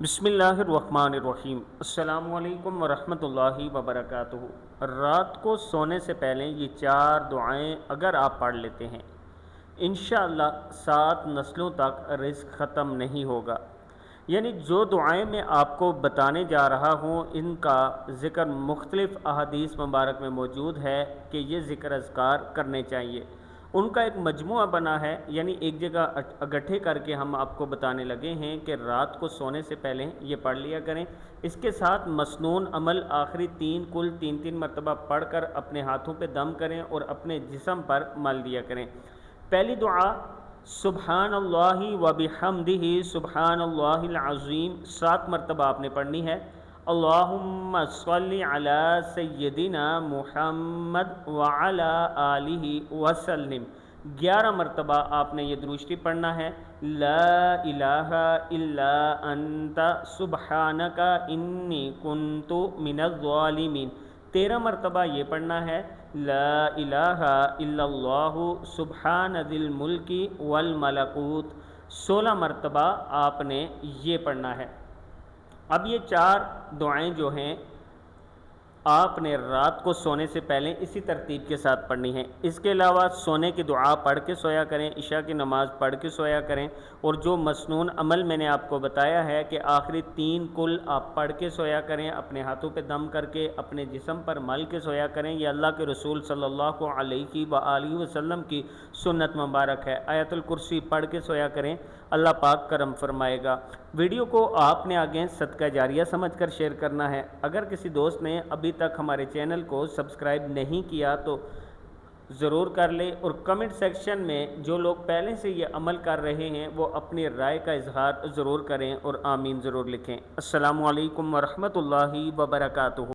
بسم اللہ الرحمن الرحیم۔ السلام علیکم ورحمۃ اللہ وبرکاتہ۔ رات کو سونے سے پہلے یہ 4 دعائیں اگر آپ پڑھ لیتے ہیں، انشاءاللہ 7 نسلوں تک رزق ختم نہیں ہوگا۔ یعنی جو دعائیں میں آپ کو بتانے جا رہا ہوں ان کا ذکر مختلف احادیث مبارک میں موجود ہے کہ یہ ذکر اذکار کرنے چاہیے۔ ان کا ایک مجموعہ بنا ہے، یعنی ایک جگہ اکٹھے کر کے ہم آپ کو بتانے لگے ہیں کہ رات کو سونے سے پہلے یہ پڑھ لیا کریں۔ اس کے ساتھ مسنون عمل آخری 3 مرتبہ پڑھ کر اپنے ہاتھوں پہ دم کریں اور اپنے جسم پر مل دیا کریں۔ پہلی دعا سبحان اللہ و بحمدہ سبحان اللہ العظیم 7 مرتبہ آپ نے پڑھنی ہے۔ اللہم صلی علی سیدنا محمد وعلی آلہ وسلم 11 مرتبہ آپ نے یہ درود شریف پڑھنا ہے۔ لا الہ الا انت سبحانک انی کنت من الظالمین 13 مرتبہ یہ پڑھنا ہے۔ لا الہ الا اللہ سبحان ذی الملک والملکوت 16 مرتبہ آپ نے یہ پڑھنا ہے۔ اب یہ 4 دعائیں جو ہیں آپ نے رات کو سونے سے پہلے اسی ترتیب کے ساتھ پڑھنی ہے۔ اس کے علاوہ سونے کی دعا پڑھ کے سویا کریں، عشاء کی نماز پڑھ کے سویا کریں، اور جو مسنون عمل میں نے آپ کو بتایا ہے کہ آخری 3 کل آپ پڑھ کے سویا کریں، اپنے ہاتھوں پہ دم کر کے اپنے جسم پر مل کے سویا کریں، یہ اللہ کے رسول صلی اللہ علیہ وآلہ وسلم کی سنت مبارک ہے۔ آیت الکرسی پڑھ کے سویا کریں، اللہ پاک کرم فرمائے گا۔ ویڈیو کو آپ نے آگے صدقہ جاریہ سمجھ کر شیئر کرنا ہے۔ اگر کسی دوست نے ابھی تک ہمارے چینل کو سبسکرائب نہیں کیا تو ضرور کر لیں، اور کمنٹ سیکشن میں جو لوگ پہلے سے یہ عمل کر رہے ہیں وہ اپنی رائے کا اظہار ضرور کریں اور آمین ضرور لکھیں۔ السلام علیکم ورحمۃ اللہ وبرکاتہ۔